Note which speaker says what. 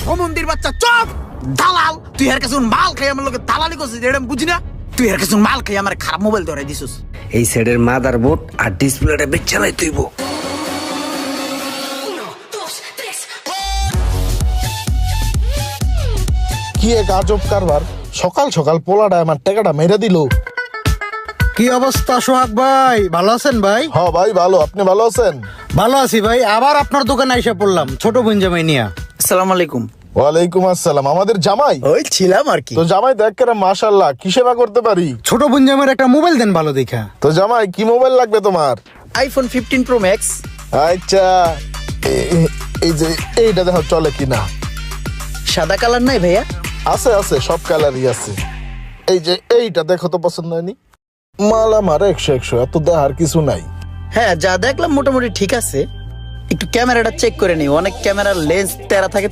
Speaker 1: ও মন্দির বাচ্চা চুপ! দালাল, তুই এর কাছে মাল খাই আমার লোকে দালালি করছিস, এটা আমি বুঝি না। তুই এর কাছে মাল খাই আমার খারাপ মোবাইল ধরাই দিছিস।
Speaker 2: এই সেটের মাদারবোর্ড আর ডিসপ্লেটা বেচালাই তুইব।
Speaker 3: কি এক আজব কারবার, সকাল সকাল পোলাটা আমার টাকাটা মেরে দিল।
Speaker 4: কি অবস্থা সোহাগ ভাই, ভালো আছেন ভাই?
Speaker 3: হ্যাঁ ভাই ভালো, আপনি ভালো আছেন?
Speaker 4: ভালো আছি ভাই, আবার আপনার দোকানে এসে পড়লাম ছোট বোন জামাই নিয়া।
Speaker 1: আসসালামু আলাইকুম।
Speaker 3: ওয়ালাইকুম আসসালাম। আমাদের জামাই?
Speaker 1: ওই ছিলাম আর কি।
Speaker 3: তো জামাই দেখ কেন, মাশাআল্লাহ, কি সেবা করতে পারি?
Speaker 4: ছোট বোন জামাইয়ের একটা মোবাইল দেন ভালো দেখা।
Speaker 3: তো জামাই কি মোবাইল লাগবে তোমার?
Speaker 1: IPhone 15 pro max.
Speaker 3: আচ্ছা, এই যে এইটা দেখো চলে কিনা।
Speaker 1: সাদা কালার নাই ভাইয়া?
Speaker 3: আছে আছে, সব কালারই আছে। এই যে এইটা দেখো তো, পছন্দ হয়নি? মাল আমার 100 এত দেখার কিছু নাই।
Speaker 1: হ্যাঁ, যা দেখলাম মোটামুটি ঠিক আছে। একটু ক্যামেরাটা চেক করে নিই, অনেক ক্যামেরার লেন্স তেরা থাকে